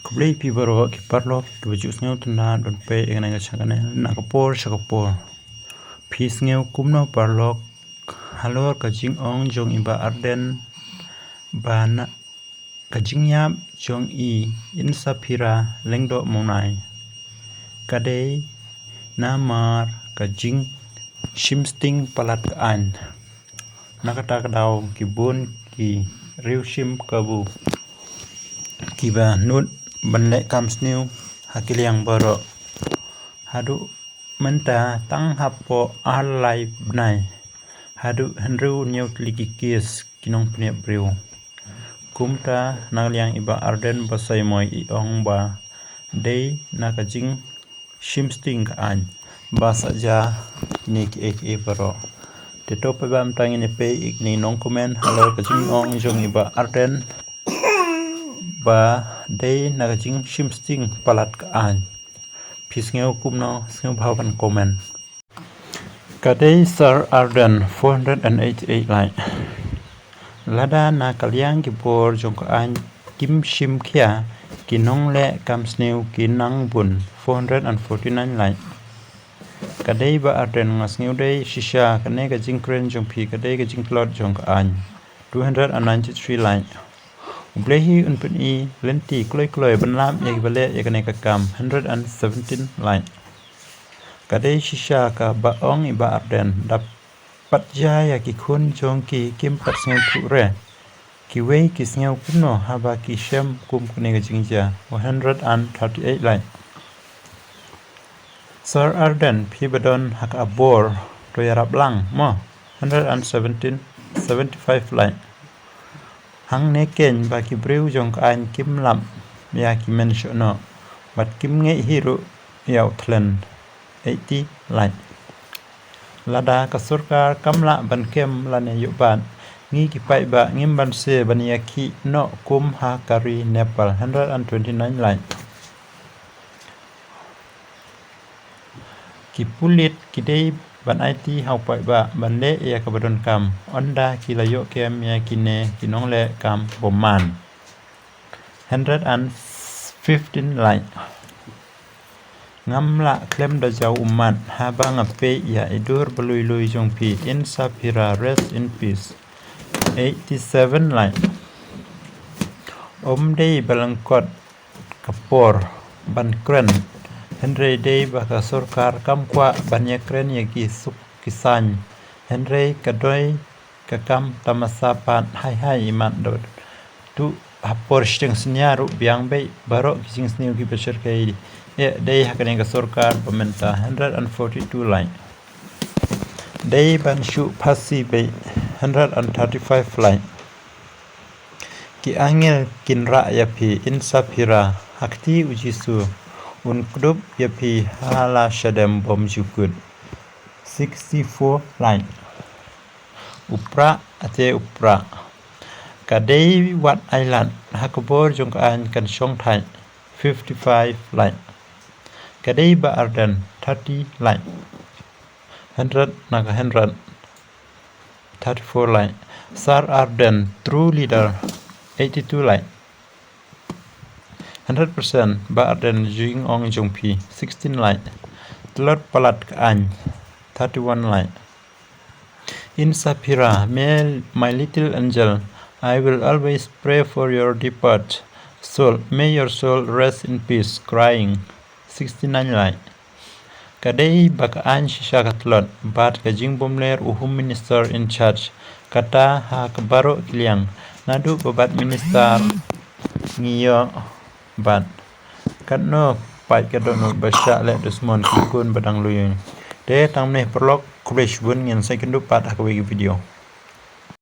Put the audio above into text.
Kublai pi baro ki parlo ki baju sneu tuna don pe egana ga chagane na kapor shakapor pi sneu kumno parlo halor ka jing ong jong iba arden bana ka jing yap jong I in sapira lengdo monai kadei namar ka jing shimsting palat an nakata kadau ki bun ki riu shim kabu kiba nut banle kam sneu hakiliang baro hadu menta tang hapo alai bnai hadu henru nyut liki kies kinong pne briu kumta nagliang iba arden basai moi I ong ba dei nakajing shimsting an basa ja nik ek e baro te tope bam tangin pe ikni nong komen halo kajing ong jong iba arden ba dei nakajing shimsting palat ka an pisngeu kumno sneu bhawan komen kadei sir arden 488 line lada na kalyang ki bor jong ka an kim shim khia kinong le kam sneu kinang bun 449 line kadei ba arden ngasngeu dei shisha kane ka jingkren jong phi kadei ka jingplot jong ka an 293 line Ublehi unpun I lenti kloi benlam ya bale ya kane ka kam 117 line kadei shisha ka baong iba arden dapat jaya ki khun jong ki kim pat sneu pure ki wei ki sneu kumno haba ki shem kum kune ka jingja 138 line Sir Arden Pibadon hak abor to yarap lang mo 175 line hang neken ba ki breu jong an kim lam ya ki mentiono bat kim nge hiru yaw thlen 80 line lada ka surkar kamla ban kem lane yuban ngi ki pai ba ngim ban se ban ya ki no kum ha kari Nepal 129 line ki pulit ki dei ban IT hau pai ba ban le ya ka badon kam onda ki layo kem ya kine kinong le kam boman 115 line ngamla klem da jau umat haba ngape ya idur belui jong pi in sapira rest in peace 87 line dei balangkot kapor ban kren Henry Day baka surkar kamkwa banyakren yaki suk kisan Henry kadoi kakam tamasapan hai iman do tu hapor sting senyaru biang bei barok kising sniu ki beser kai day hakane ka surkar pementa 142 line day ban shu phasi bei 135 line ki angel kinra yapi insapira hakti ujisu unkdub yapi hala shadem bom jukun 64 line upra kadei wat island hakabor jong an kan shong thai 55 line kadei ba arden 30 line 100 naga 100 34 line sar arden true leader 82 line 100% ba arden jing ong jong pi 16 line tlot palat ka an 31 line in sapira my little angel I will always pray for your departed soul may your soul rest in peace crying 69 line kadei baka an shisha katlot bat ka jing bomler uhum minister in charge kata ha kabaro kliang nadu babat minister ngiyo ban katno pai kadono basha le dusmon kun badang luyun de tamne prolog kubesh bun ngin sai kendu pat hakwe video